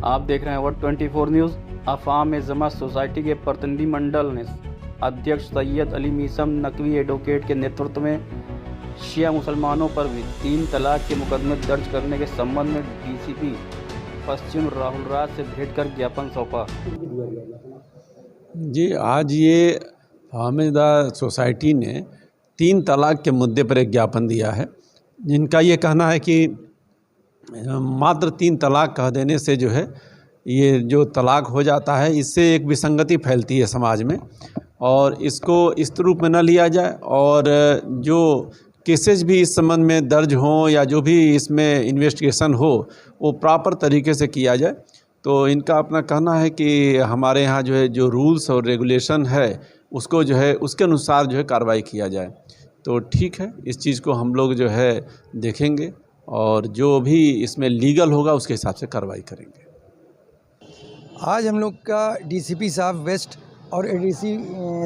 आप देख रहे हैं वोट 24 न्यूज़। अफाम में जमा सोसाइटी के प्रतिनिधिमंडल ने अध्यक्ष सैयद अली मीसम नकवी एडवोकेट के नेतृत्व में शिया मुसलमानों पर भी 3 तलाक के मुकदमे दर्ज करने के संबंध में डीसीपी पश्चिम राहुल राज से भेंट कर ज्ञापन सौंपा। जी, आज ये फाहमिदा सोसाइटी ने 3 तलाक के मुद्दे पर एक ज्ञापन दिया है, जिनका ये कहना है कि मात्र 3 तलाक कह देने से जो है ये जो तलाक हो जाता है, इससे एक विसंगति फैलती है समाज में, और इसको इस रूप में न लिया जाए। और जो केसेस भी इस संबंध में दर्ज हों या जो भी इसमें इन्वेस्टिगेशन हो, वो प्रॉपर तरीके से किया जाए। तो इनका अपना कहना है कि हमारे यहाँ जो है जो रूल्स और रेगुलेशन है उसको जो है उसके अनुसार जो है कार्रवाई किया जाए। तो ठीक है, इस चीज़ को हम लोग जो है देखेंगे और जो भी इसमें लीगल होगा उसके हिसाब से कार्रवाई करेंगे। आज हम लोग का डीसीपी साहब वेस्ट और एडीसी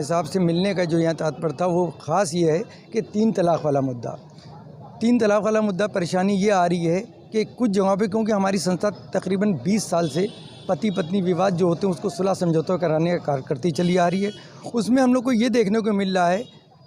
साहब से मिलने का जो यहाँ तात्पर्य था वो ख़ास ये है कि 3 तलाक वाला मुद्दा परेशानी ये आ रही है कि कुछ जगहों पे, क्योंकि हमारी संस्था तकरीबन 20 साल से पति पत्नी विवाद जो होते हैं उसको सुलह समझौता कराने का कार्य करती चली आ रही है। उसमें हम लोग को ये देखने को मिल रहा है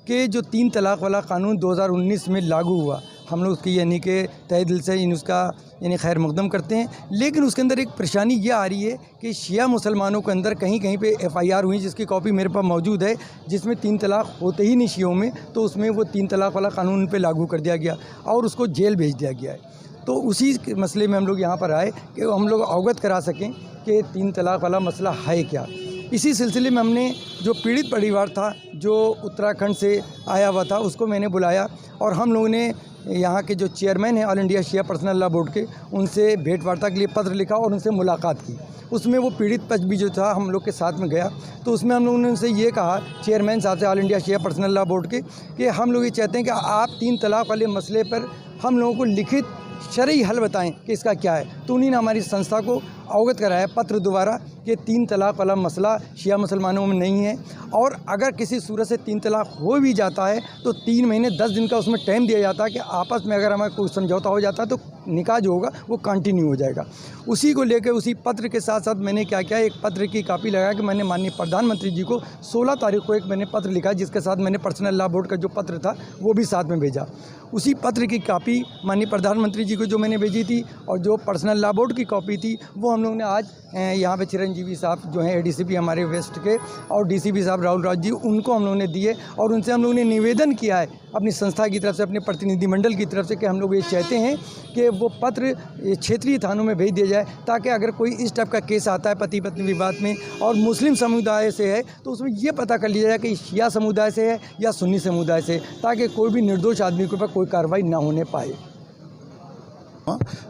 कि जो 3 तलाक वाला कानून 2019 में लागू हुआ, हम लोग उसकी यानी कि तहे दिल से उसका यानी खैर मकदम करते हैं, लेकिन उसके अंदर एक परेशानी ये आ रही है कि शिया मुसलमानों के अंदर कहीं कहीं पे एफआईआर हुई, जिसकी कॉपी मेरे पास मौजूद है, जिसमें 3 तलाक होते ही नहीं शियों में, तो उसमें वो 3 तलाक वाला कानून पे लागू कर दिया गया और उसको जेल भेज दिया गया है। तो उसी मसले में हम लोग यहाँ पर आए कि हम लोग अवगत करा सकें कि 3 तलाक वाला मसला है क्या। इसी सिलसिले में हमने जो पीड़ित परिवार था जो उत्तराखंड से आया हुआ था उसको मैंने बुलाया और हम लोगों ने यहाँ के जो चेयरमैन हैं ऑल इंडिया शिया पर्सनल लॉ बोर्ड के, उनसे भेंट वार्ता के लिए पत्र लिखा और उनसे मुलाकात की। उसमें वो पीड़ित पक्ष भी जो था हम लोग के साथ में गया, तो उसमें हम लोगों ने उनसे ये कहा, चेयरमैन साहब से ऑल इंडिया शिया पर्सनल लॉ बोर्ड के, कि हम लोग ये चाहते हैं कि आप 3 तलाक वाले मसले पर हम लोगों को लिखित शरई हल बताएं कि इसका क्या है। तो उन्हीं ने हमारी संस्था को अवगत कराया पत्र द्वारा कि 3 तलाक वाला मसला शिया मुसलमानों में नहीं है, और अगर किसी सूरत से 3 तलाक हो भी जाता है तो 3 महीने 10 दिन का उसमें टाइम दिया जाता है कि आपस में अगर हमारा कोई समझौता हो जाता है तो निकाह जो होगा वो कंटिन्यू हो जाएगा। उसी को लेकर उसी पत्र के साथ साथ मैंने क्या किया, एक पत्र की कॉपी लगा कि मैंने माननीय प्रधानमंत्री जी को 16 तारीख को एक मैंने पत्र लिखा, जिसके साथ मैंने पर्सनल लॉ बोर्ड का जो पत्र था वो भी साथ में भेजा। उसी पत्र की कॉपी माननीय प्रधानमंत्री जी को जो मैंने भेजी थी और जो पर्सनल लॉ बोर्ड की कॉपी थी वो हम लोगों ने आज यहाँ पे चिरंजीवी साहब जो हैं एडीसीपी हमारे वेस्ट के और डीसीपी साहब राहुल राज जी, उनको हम लोगों ने दिए और उनसे हम लोगों ने निवेदन किया है अपनी संस्था की तरफ से, अपने प्रतिनिधिमंडल की तरफ से, कि हम लोग ये चाहते हैं कि वो पत्र क्षेत्रीय थानों में भेज दिया जाए, ताकि अगर कोई इस टाइप का केस आता है पति पत्नी विवाद में और मुस्लिम समुदाय से है तो उसमें ये पता कर लिया जाए कि शिया समुदाय से है या सुन्नी समुदाय से, ताकि कोई भी निर्दोष आदमी के ऊपर कोई कार्रवाई ना होने पाए।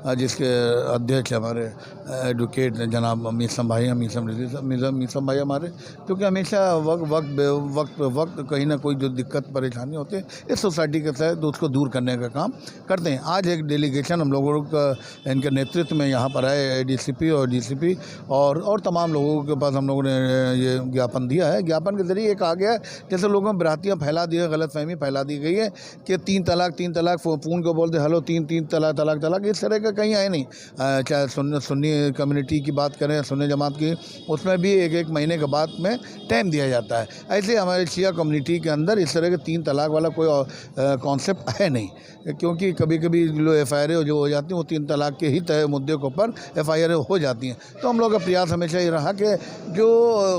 जिसके अध्यक्ष हमारे एडवोकेट जनाब मीसम भाई हमारे, क्योंकि हमेशा वक्त कहीं ना कोई जो दिक्कत परेशानी होती है इस सोसाइटी के तहत उसको दूर करने का काम करते हैं। आज एक डेलीगेशन हम लोगों का इनके नेतृत्व में यहाँ पर आए, एडीसीपी और डीसीपी और तमाम लोगों के पास हम लोगों ने ये ज्ञापन दिया है। ज्ञापन के जरिए एक आ गया है, जैसे लोगों में भ्रांतियाँ फैला दी है, गलतफहमी फैला दी गई है कि 3 तलाक फ़ोन को बोलते हेलो 3 तलाक इस तरह का कहीं आए नहीं। चाहे सुन्नी कम्युनिटी की बात करें, सुन्नी जमात की, उसमें भी एक महीने के बाद में टाइम दिया जाता है। ऐसे हमारे शिया कम्युनिटी के अंदर इस तरह के 3 तलाक वाला कोई कॉन्सेप्ट है नहीं, क्योंकि कभी कभी जो एफआईआर जो हो जाती हैं वो 3 तलाक के ही तय मुद्दे के ऊपर एफआईआर हो जाती हैं। तो हम लोग का प्रयास हमेशा ये रहा कि जो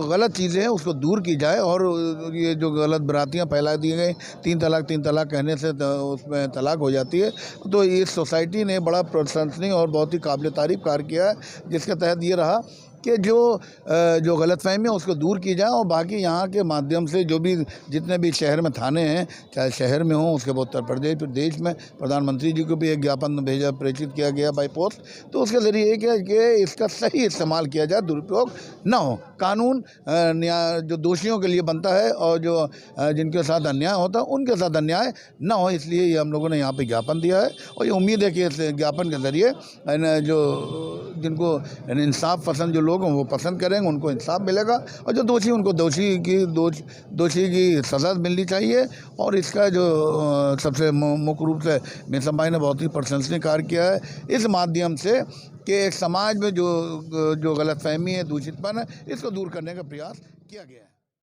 गलत चीज़ें हैं उसको दूर की जाए, और ये जो गलत भ्रांतियाँ फैला दी गई 3 तलाक कहने से उसमें तलाक हो जाती है। तो इस सोसाइटी ने बड़ा प्रशंसनीय और बहुत ही काबिल तारीफ़ कार्य किया है, जिसके तहत ये रहा कि जो गलतफहमी है उसको दूर की जाए, और बाकी यहाँ के माध्यम से जो भी जितने भी शहर में थाने हैं, चाहे शहर में हों, उसके बाद उत्तर प्रदेश में प्रधानमंत्री जी को भी एक ज्ञापन प्रेषित किया गया बाई पोस्ट। तो उसके ज़रिए कि इसका सही इस्तेमाल किया जाए, दुरुपयोग ना हो। कानून न्याय जो दोषियों के लिए बनता है और जो जिनके साथ अन्याय होता है उनके साथ अन्याय ना हो, इसलिए ये हम लोगों ने यहाँ पर ज्ञापन दिया है। और ये उम्मीद है कि इस ज्ञापन के ज़रिए जिनको इंसाफ पसंद जो लोग हैं वो पसंद करेंगे, उनको इंसाफ मिलेगा, और जो दोषी उनको दोषी की सज़ा मिलनी चाहिए। और इसका जो सबसे मुख्य रूप से मीसम भाई ने बहुत ही प्रशंसनीय कार्य किया है इस माध्यम से कि एक समाज में जो गलतफहमी है, दूषितपन है, इसको दूर करने का प्रयास किया गया है।